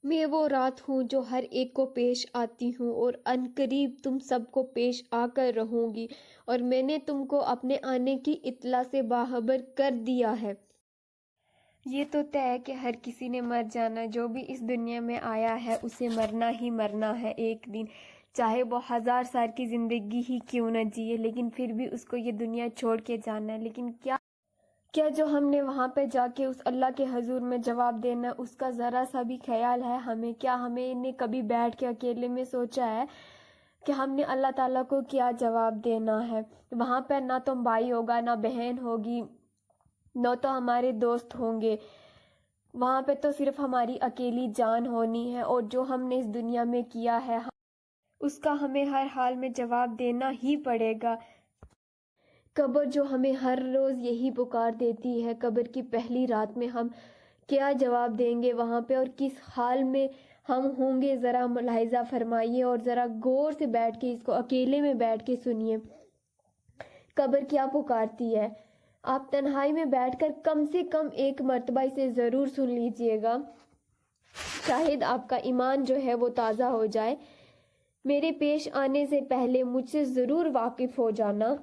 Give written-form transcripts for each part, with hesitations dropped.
میں وہ رات ہوں جو ہر ایک کو پیش آتی ہوں اور عنقریب تم سب کو پیش آ کر رہوں گی، اور میں نے تم کو اپنے آنے کی اطلاع سے باخبر کر دیا ہے۔ یہ تو طے ہے کہ ہر کسی نے مر جانا، جو بھی اس دنیا میں آیا ہے اسے مرنا ہی مرنا ہے ایک دن، چاہے وہ 1000 سال کی زندگی ہی کیوں نہ جیے، لیکن پھر بھی اس کو یہ دنیا چھوڑ کے جانا ہے۔ لیکن کیا جو ہم نے وہاں پہ جا کے اس اللہ کے حضور میں جواب دینا، اس کا ذرا سا بھی خیال ہے ہمیں؟ کیا ہمیں نے کبھی بیٹھ کے اکیلے میں سوچا ہے کہ ہم نے اللہ تعالیٰ کو کیا جواب دینا ہے؟ وہاں پہ نہ تو بھائی ہوگا، نہ بہن ہوگی، نہ تو ہمارے دوست ہوں گے، وہاں پہ تو صرف ہماری اکیلی جان ہونی ہے، اور جو ہم نے اس دنیا میں کیا ہے اس کا ہمیں ہر حال میں جواب دینا ہی پڑے گا۔ قبر جو ہمیں ہر روز یہی پکار دیتی ہے، قبر کی پہلی رات میں ہم کیا جواب دیں گے وہاں پہ، اور کس حال میں ہم ہوں گے، ذرا ملاحظہ فرمائیے اور ذرا غور سے بیٹھ کے اس کو اکیلے میں بیٹھ کے سنیے۔ قبر کیا پکارتی ہے؟ آپ تنہائی میں بیٹھ کر کم سے کم ایک مرتبہ اسے ضرور سن لیجئے گا، شاید آپ کا ایمان جو ہے وہ تازہ ہو جائے۔ میرے پیش آنے سے پہلے مجھ سے ضرور واقف ہو جانا۔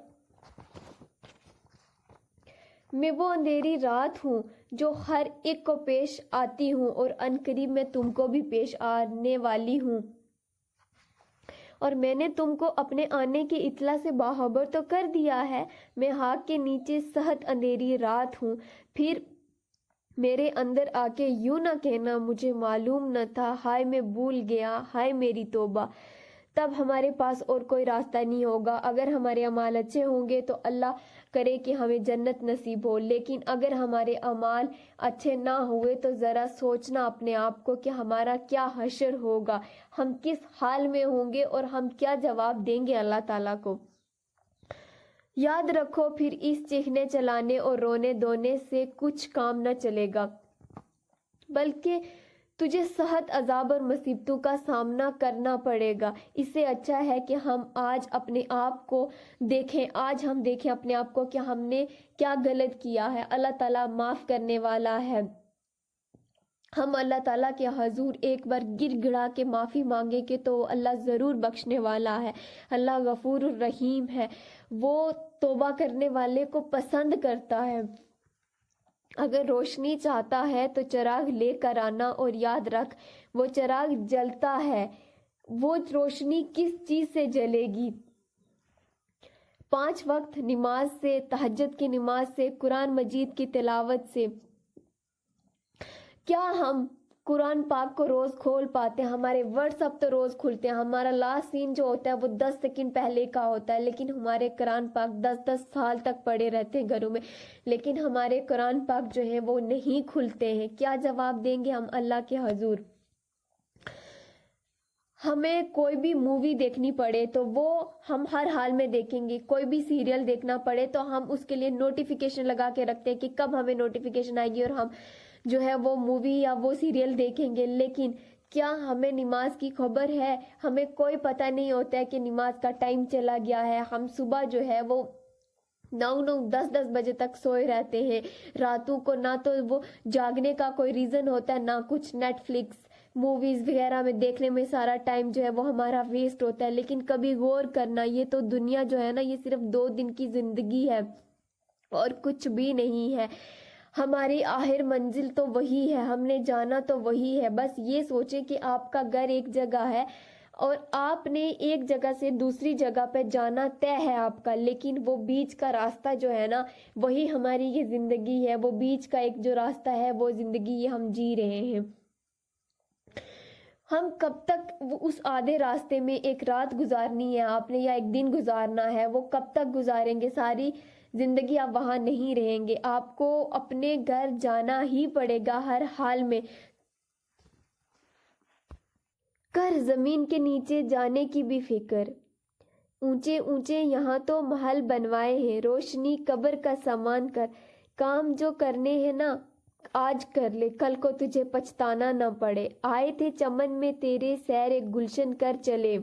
میں وہ اندھیری رات ہوں جو ہر ایک کو پیش آتی ہوں، اور عنقریب میں تم کو بھی پیش آنے والی ہوں، اور میں نے تم کو اپنے آنے کی اطلاع سے باخبر تو کر دیا ہے۔ میں خاک کے نیچے سخت اندھیری رات ہوں، پھر میرے اندر آ کے یوں نہ کہنا مجھے معلوم نہ تھا، ہائے میں بھول گیا، ہائے میری توبہ۔ تب ہمارے پاس اور کوئی راستہ نہیں ہوگا۔ اگر ہمارے اعمال اچھے ہوں گے تو اللہ کرے کہ ہمیں جنت نصیب ہو، لیکن اگر ہمارے اعمال اچھے نہ ہوئے تو ذرا سوچنا اپنے آپ کو کہ ہمارا کیا حشر ہوگا، ہم کس حال میں ہوں گے، اور ہم کیا جواب دیں گے اللہ تعالیٰ کو۔ یاد رکھو، پھر اس چیخنے چلانے اور رونے دھونے سے کچھ کام نہ چلے گا، بلکہ تجھے سخت عذاب اور مصیبتوں کا سامنا کرنا پڑے گا۔ اس سے اچھا ہے کہ ہم آج اپنے آپ کو دیکھیں، آج ہم دیکھیں اپنے آپ کو کہ ہم نے کیا غلط کیا ہے۔ اللہ تعالیٰ معاف کرنے والا ہے۔ ہم اللہ تعالیٰ کے حضور ایک بار گر گڑا کے معافی مانگے کہ تو اللہ ضرور بخشنے والا ہے۔ اللہ غفور الرحیم ہے، وہ توبہ کرنے والے کو پسند کرتا ہے۔ اگر روشنی چاہتا ہے تو چراغ لے کر آنا، اور یاد رکھ وہ چراغ جلتا ہے، وہ روشنی کس چیز سے جلے گی؟ 5 وقت نماز سے، تہجد کی نماز سے، قرآن مجید کی تلاوت سے۔ کیا ہم قرآن پاک کو روز کھول پاتے ہیں؟ ہمارے واٹس ایپ تو روز کھلتے ہیں، ہمارا لاسٹ سین جو ہوتا ہے وہ 10 سیکنڈ پہلے کا ہوتا ہے، لیکن ہمارے قرآن پاک 10 سال تک پڑے رہتے ہیں گھروں میں، لیکن ہمارے قرآن پاک جو ہیں وہ نہیں کھلتے ہیں۔ کیا جواب دیں گے ہم اللہ کے حضور؟ ہمیں کوئی بھی مووی دیکھنی پڑے تو وہ ہم ہر حال میں دیکھیں گے، کوئی بھی سیریل دیکھنا پڑے تو ہم اس کے لیے نوٹیفیکیشن لگا کے رکھتے ہیں کہ کب ہمیں نوٹیفیکیشن آئے گی اور ہم جو ہے وہ مووی یا وہ سیریل دیکھیں گے۔ لیکن کیا ہمیں نماز کی خبر ہے؟ ہمیں کوئی پتہ نہیں ہوتا ہے کہ نماز کا ٹائم چلا گیا ہے۔ ہم صبح جو ہے وہ 9 10 بجے تک سوئے رہتے ہیں راتوں کو، نہ تو وہ جاگنے کا کوئی ریزن ہوتا ہے، نہ کچھ۔ نیٹ فلکس موویز وغیرہ میں دیکھنے میں سارا ٹائم جو ہے وہ ہمارا ویسٹ ہوتا ہے۔ لیکن کبھی غور کرنا، یہ تو دنیا جو ہے نا یہ صرف 2 دن کی زندگی ہے اور کچھ بھی نہیں ہے۔ ہماری آخر منزل تو وہی ہے، ہم نے جانا تو وہی ہے۔ بس یہ سوچیں کہ آپ کا گھر ایک جگہ ہے اور آپ نے ایک جگہ سے دوسری جگہ پہ جانا طے ہے آپ کا، لیکن وہ بیچ کا راستہ جو ہے نا وہی ہماری یہ زندگی ہے۔ وہ بیچ کا ایک جو راستہ ہے وہ زندگی یہ ہم جی رہے ہیں۔ ہم کب تک اس آدھے راستے میں ایک رات گزارنی ہے آپ نے یا ایک دن گزارنا ہے، وہ کب تک گزاریں گے؟ ساری زندگی آپ وہاں نہیں رہیں گے، آپ کو اپنے گھر جانا ہی پڑے گا ہر حال میں۔ کر زمین کے نیچے جانے کی بھی فکر، اونچے اونچے یہاں تو محل بنوائے ہیں، روشنی قبر کا سامان کر، کام جو کرنے ہیں نا آج کر لے، کل کو تجھے پچھتانا نہ پڑے۔ آئے تھے چمن میں تیرے سیر گلشن کر چلے،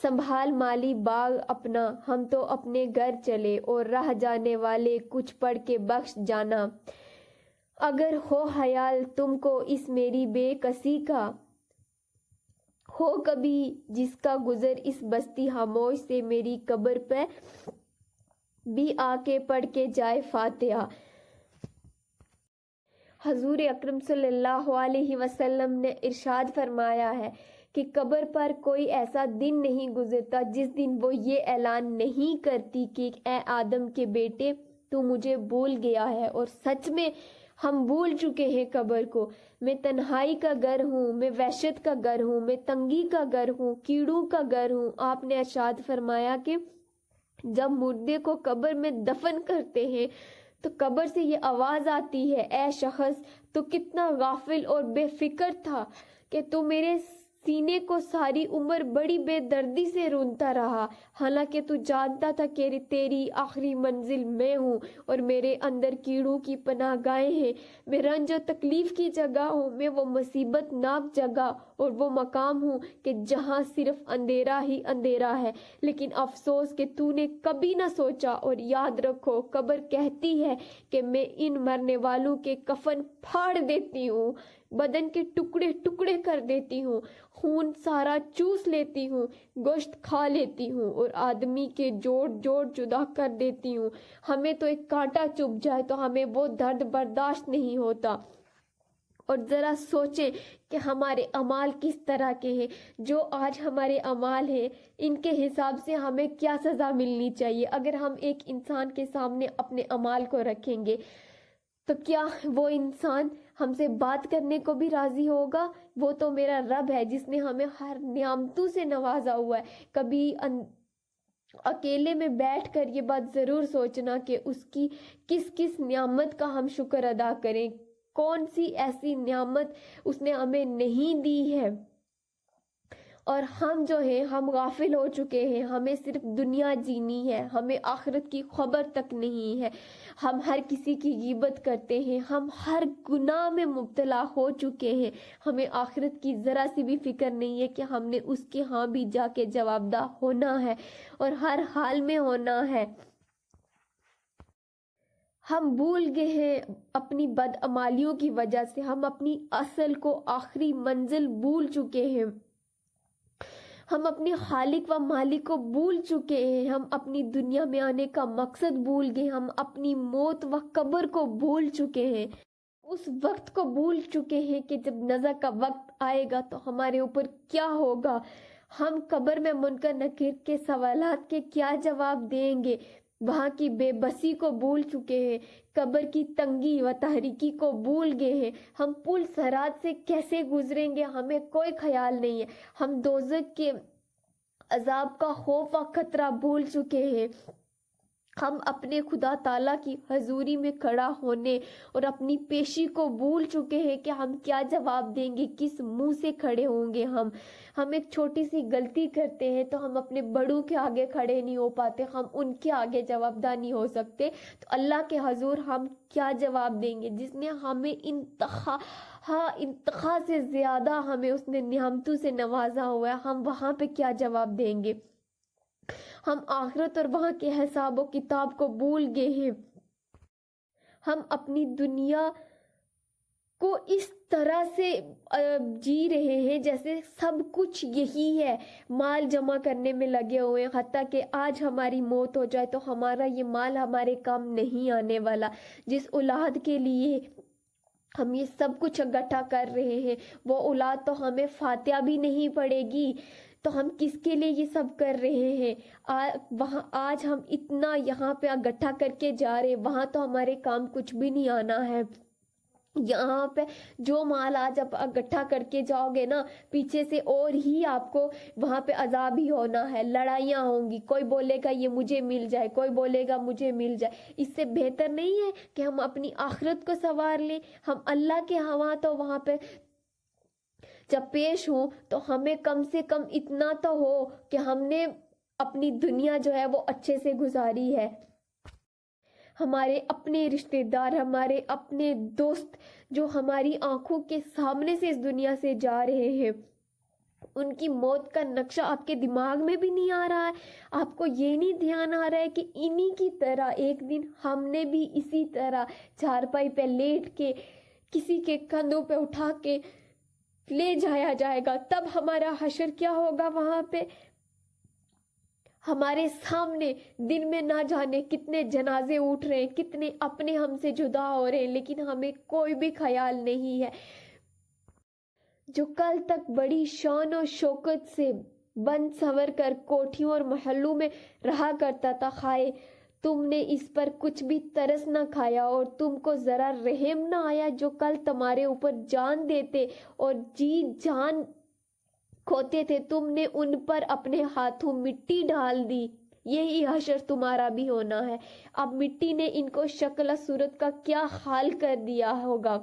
سنبھال مالی باغ اپنا، ہم تو اپنے گھر چلے، اور رہ جانے والے کچھ پڑھ کے بخش جانا۔ اگر ہو خیال تم کو اس میری بے کسی کا، ہو کبھی جس کا گزر اس بستی خاموش سے، میری قبر پہ بھی آ کے پڑھ کے جائے فاتحہ۔ حضور اکرم صلی اللہ علیہ وسلم نے ارشاد فرمایا ہے کہ قبر پر کوئی ایسا دن نہیں گزرتا جس دن وہ یہ اعلان نہیں کرتی کہ اے آدم کے بیٹے تو مجھے بھول گیا ہے، اور سچ میں ہم بھول چکے ہیں قبر کو۔ میں تنہائی کا گھر ہوں، میں وحشت کا گھر ہوں، میں تنگی کا گھر ہوں، کیڑوں کا گھر ہوں۔ آپ نے ارشاد فرمایا کہ جب مردے کو قبر میں دفن کرتے ہیں تو قبر سے یہ آواز آتی ہے، اے شخص تو کتنا غافل اور بے فکر تھا کہ تو میرے سینے کو ساری عمر بڑی بے دردی سے رونتا رہا، حالانکہ تو جانتا تھا کہ تیری آخری منزل میں ہوں اور میرے اندر کیڑوں کی پناہ گاہیں ہیں، میں رنج و تکلیف کی جگہ ہوں، میں وہ مصیبت ناک جگہ اور وہ مقام ہوں کہ جہاں صرف اندھیرا ہی اندھیرا ہے۔ لیکن افسوس کہ تو نے کبھی نہ سوچا، اور یاد رکھو قبر کہتی ہے کہ میں ان مرنے والوں کے کفن پھاڑ دیتی ہوں، بدن کے ٹکڑے ٹکڑے کر دیتی ہوں، خون سارا چوس لیتی ہوں، گوشت کھا لیتی ہوں اور آدمی کے جوڑ جوڑ جدا کر دیتی ہوں۔ ہمیں تو ایک کانٹا چبھ جائے تو ہمیں وہ درد برداشت نہیں ہوتا۔ اور ذرا سوچیں کہ ہمارے اعمال کس طرح کے ہیں۔ جو آج ہمارے اعمال ہیں ان کے حساب سے ہمیں کیا سزا ملنی چاہیے۔ اگر ہم ایک انسان کے سامنے اپنے اعمال کو رکھیں گے تو کیا وہ انسان ہم سے بات کرنے کو بھی راضی ہوگا؟ وہ تو میرا رب ہے جس نے ہمیں ہر نعمتوں سے نوازا ہوا ہے۔ کبھی اکیلے میں بیٹھ کر یہ بات ضرور سوچنا کہ اس کی کس کس نعمت کا ہم شکر ادا کریں، کون سی ایسی نعمت اس نے ہمیں نہیں دی ہے۔ اور ہم جو ہیں ہم غافل ہو چکے ہیں، ہمیں صرف دنیا جینی ہے، ہمیں آخرت کی خبر تک نہیں ہے۔ ہم ہر کسی کی غیبت کرتے ہیں، ہم ہر گناہ میں مبتلا ہو چکے ہیں، ہمیں آخرت کی ذرا سی بھی فکر نہیں ہے کہ ہم نے اس کے ہاں بھی جا کے جواب دہ ہونا ہے اور ہر حال میں ہونا ہے۔ ہم بھول گئے ہیں اپنی بدعمالیوں کی وجہ سے، ہم اپنی اصل کو آخری منزل بھول چکے ہیں، ہم اپنے خالق و مالک کو بھول چکے ہیں، ہم اپنی دنیا میں آنے کا مقصد بھول گئے، ہم اپنی موت و قبر کو بھول چکے ہیں، اس وقت کو بھول چکے ہیں کہ جب نزع کا وقت آئے گا تو ہمارے اوپر کیا ہوگا۔ ہم قبر میں منکر نکیر کے سوالات کے کیا جواب دیں گے، وہاں کی بے بسی کو بھول چکے ہیں، قبر کی تنگی و تاریکی کو بھول گئے ہیں، ہم پل صراط سے کیسے گزریں گے ہمیں کوئی خیال نہیں ہے، ہم دوزخ کے عذاب کا خوف و خطرہ بھول چکے ہیں، ہم اپنے خدا تعالیٰ کی حضوری میں کھڑا ہونے اور اپنی پیشی کو بھول چکے ہیں کہ ہم کیا جواب دیں گے، کس منہ سے کھڑے ہوں گے۔ ہم ایک چھوٹی سی غلطی کرتے ہیں تو ہم اپنے بڑوں کے آگے کھڑے نہیں ہو پاتے، ہم ان کے آگے جواب دہ نہیں ہو سکتے، تو اللہ کے حضور ہم کیا جواب دیں گے جس نے ہمیں انتہا سے زیادہ ہمیں اس نے نعمتوں سے نوازا ہوا ہے، ہم وہاں پہ کیا جواب دیں گے۔ ہم آخرت اور وہاں کے حساب و کتاب کو بھول گئے ہیں، ہم اپنی دنیا کو اس طرح سے جی رہے ہیں جیسے سب کچھ یہی ہے، مال جمع کرنے میں لگے ہوئے ہیں، حتیٰ کہ آج ہماری موت ہو جائے تو ہمارا یہ مال ہمارے کام نہیں آنے والا۔ جس اولاد کے لیے ہم یہ سب کچھ اکٹھا کر رہے ہیں وہ اولاد تو ہمیں فاتحہ بھی نہیں پڑے گی، تو ہم کس کے لیے یہ سب کر رہے ہیں؟ وہاں آج ہم اتنا یہاں پہ اکٹھا کر کے جا رہے ہیں، وہاں تو ہمارے کام کچھ بھی نہیں آنا ہے۔ یہاں پہ جو مال آج آپ اکٹھا کر کے جاؤ گے نا، پیچھے سے اور ہی آپ کو وہاں پہ عذاب ہی ہونا ہے، لڑائیاں ہوں گی، کوئی بولے گا یہ مجھے مل جائے، کوئی بولے گا مجھے مل جائے۔ اس سے بہتر نہیں ہے کہ ہم اپنی آخرت کو سنوار لیں، ہم اللہ کے ہوا تو وہاں پہ جب پیش ہوں تو ہمیں کم سے کم اتنا تو ہو کہ ہم نے اپنی دنیا جو ہے وہ اچھے سے گزاری ہے۔ ہمارے اپنے رشتہ دار، ہمارے اپنے دوست جو ہماری آنکھوں کے سامنے سے اس دنیا سے جا رہے ہیں، ان کی موت کا نقشہ آپ کے دماغ میں بھی نہیں آ رہا ہے؟ آپ کو یہ نہیں دھیان آ رہا ہے کہ انہی کی طرح ایک دن ہم نے بھی اسی طرح چارپائی پہ لیٹ کے کسی کے کندھوں پہ اٹھا کے لے جایا جائے گا؟ تب ہمارا حشر کیا ہوگا؟ وہاں پہ ہمارے سامنے دن میں نہ جانے کتنے جنازے اٹھ رہے ہیں، کتنے اپنے ہم سے جدا ہو رہے ہیں، لیکن ہمیں کوئی بھی خیال نہیں ہے۔ جو کل تک بڑی شان و شوکت سے بن سنور کر کوٹھیوں اور محلوں میں رہا کرتا تھا، خائے تم نے اس پر کچھ بھی ترس نہ کھایا اور تم کو ذرا رحم نہ آیا؟ جو کل تمہارے اوپر جان دیتے اور جی جان کھوتے تھے، تم نے ان پر اپنے ہاتھوں مٹی ڈال دی۔ یہی حشر تمہارا بھی ہونا ہے۔ اب مٹی نے ان کو شکل صورت کا کیا حال کر دیا ہوگا،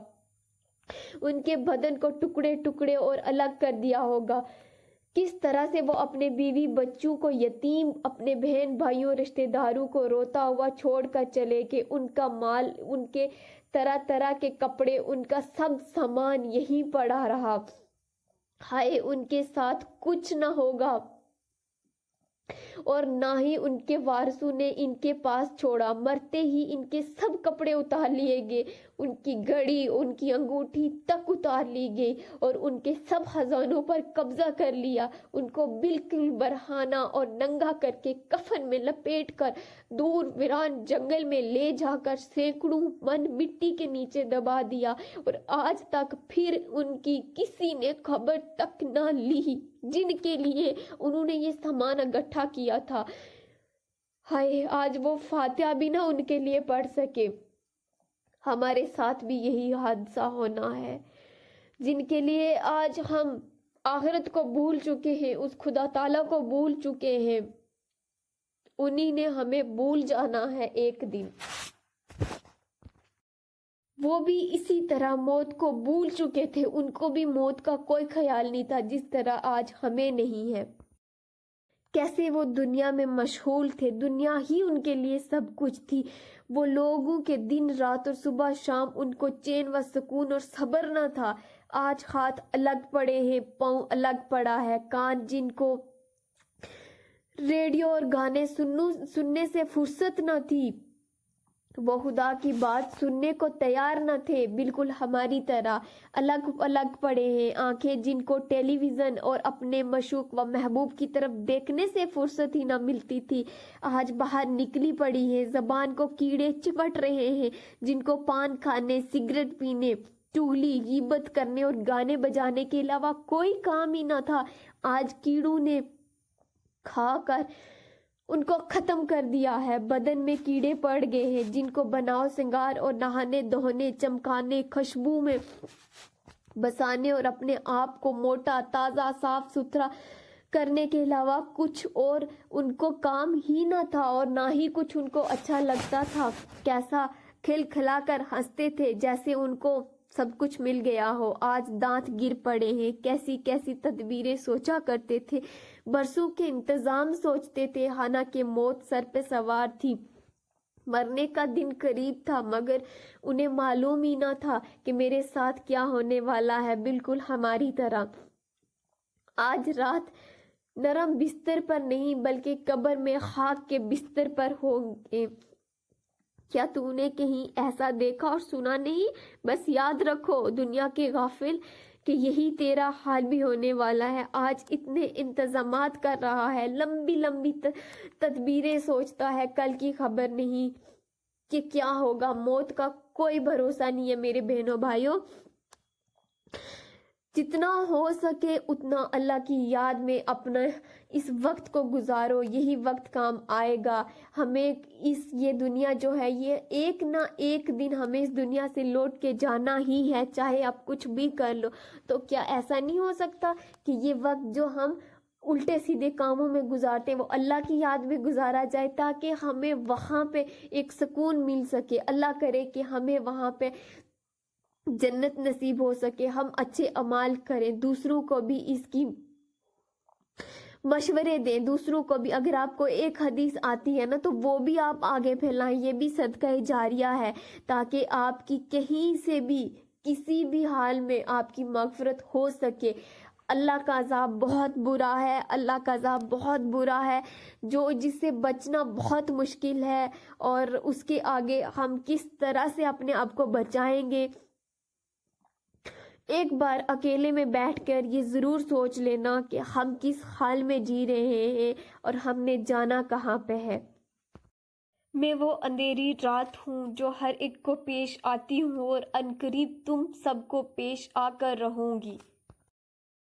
ان کے بدن کو ٹکڑے ٹکڑے اور الگ کر دیا ہوگا۔ کس طرح سے وہ اپنے بیوی بچوں کو یتیم، اپنے بہن بھائیوں رشتہ داروں کو روتا ہوا چھوڑ کر چلے کہ ان کا مال، ان کے طرح طرح کے کپڑے، ان کا سب سامان یہیں پڑا رہا۔ ہائے ان کے ساتھ کچھ نہ ہوگا اور نہ ہی ان کے وارثوں نے ان کے پاس چھوڑا۔ مرتے ہی ان کے سب کپڑے اتار لیے گئے، ان کی گھڑی، ان کی انگوٹھی تک اتار لی گئی اور ان کے سب خزانوں پر قبضہ کر لیا۔ ان کو بالکل برہنہ اور ننگا کر کے کفن میں لپیٹ کر دور ویران جنگل میں لے جا کر سینکڑوں من مٹی کے نیچے دبا دیا، اور آج تک پھر ان کی کسی نے خبر تک نہ لی جن کے لیے انہوں نے یہ سامان اکٹھا کیا تھا۔ ہائے آج وہ فاتحہ بھی نہ ان کے لیے پڑھ سکے۔ ہمارے ساتھ بھی یہی حادثہ ہونا ہے۔ جن کے لیے آج ہم آخرت کو بھول چکے ہیں، اس خدا تعالیٰ کو بھول چکے ہیں، انہی نے ہمیں بھول جانا ہے ایک دن۔ وہ بھی اسی طرح موت کو بھول چکے تھے، ان کو بھی موت کا کوئی خیال نہیں تھا جس طرح آج ہمیں نہیں ہے۔ کیسے وہ دنیا میں مشغول تھے، دنیا ہی ان کے لیے سب کچھ تھی۔ وہ لوگوں کے دن رات اور صبح شام ان کو چین و سکون اور صبر نہ تھا۔ آج ہاتھ الگ پڑے ہیں، پاؤں الگ پڑا ہے، کان جن کو ریڈیو اور گانے سننے سے فرصت نہ تھی، وہ خدا کی بات سننے کو تیار نہ تھے، بالکل ہماری طرح الگ الگ پڑے ہیں۔ آنکھیں جن کو ٹیلی ویژن اور اپنے مشوق و محبوب کی طرف دیکھنے سے فرصت ہی نہ ملتی تھی، آج باہر نکلی پڑی ہیں۔ زبان کو کیڑے چپٹ رہے ہیں، جن کو پان کھانے، سگریٹ پینے، چغلی، غیبت کرنے اور گانے بجانے کے علاوہ کوئی کام ہی نہ تھا، آج کیڑوں نے کھا کر ان کو ختم کر دیا ہے۔ بدن میں کیڑے پڑ گئے ہیں، جن کو بناؤ سنگار اور نہانے دھونے، چمکانے، خوشبو میں بسانے اور اپنے آپ کو موٹا تازہ صاف ستھرا کرنے کے علاوہ کچھ اور ان کو کام ہی نہ تھا، اور نہ ہی کچھ ان کو اچھا لگتا تھا۔ کیسا کھل کھلا کر ہنستے تھے جیسے ان کو سب کچھ مل گیا ہو، آج دانت گر پڑے ہیں۔ کیسی کیسی تدبیریں سوچا کرتے تھے، برسوں کے انتظام سوچتے تھے، حالانکہ موت سر پہ سوار تھی، مرنے کا دن قریب تھا، مگر انہیں معلوم ہی نہ تھا کہ میرے ساتھ کیا ہونے والا ہے، بالکل ہماری طرح۔ آج رات نرم بستر پر نہیں بلکہ قبر میں خاک کے بستر پر ہوں گے۔ کیا تو نے کہیں ایسا دیکھا اور سنا نہیں؟ بس یاد رکھو دنیا کے غافل کہ یہی تیرا حال بھی ہونے والا ہے۔ آج اتنے انتظامات کر رہا ہے، لمبی لمبی تدبیریں سوچتا ہے، کل کی خبر نہیں کہ کیا ہوگا۔ موت کا کوئی بھروسہ نہیں ہے میرے بہنوں بھائیوں۔ جتنا ہو سکے اتنا اللہ کی یاد میں اپنا اس وقت کو گزارو، یہی وقت کام آئے گا۔ ہمیں یہ دنیا جو ہے، یہ ایک نہ ایک دن ہمیں اس دنیا سے لوٹ کے جانا ہی ہے، چاہے آپ کچھ بھی کر لو۔ تو کیا ایسا نہیں ہو سکتا کہ یہ وقت جو ہم الٹے سیدھے کاموں میں گزارتے ہیں وہ اللہ کی یاد میں گزارا جائے، تاکہ ہمیں وہاں پہ ایک سکون مل سکے۔ اللہ کرے کہ ہمیں وہاں پہ جنت نصیب ہو سکے، ہم اچھے اعمال کریں، دوسروں کو بھی اس کی مشورے دیں، دوسروں کو بھی اگر آپ کو ایک حدیث آتی ہے نا تو وہ بھی آپ آگے پھیلائیں، یہ بھی صدقہ جاریہ ہے، تاکہ آپ کی کہیں سے بھی کسی بھی حال میں آپ کی مغفرت ہو سکے۔ اللہ کا عذاب بہت برا ہے، اللہ کا عذاب بہت برا ہے جس سے بچنا بہت مشکل ہے، اور اس کے آگے ہم کس طرح سے اپنے آپ کو بچائیں گے۔ ایک بار اکیلے میں بیٹھ کر یہ ضرور سوچ لینا کہ ہم کس حال میں جی رہے ہیں اور ہم نے جانا کہاں پہ ہے۔ میں وہ اندھیری رات ہوں جو ہر ایک کو پیش آتی ہوں اور عنقریب تم سب کو پیش آ کر رہوں گی۔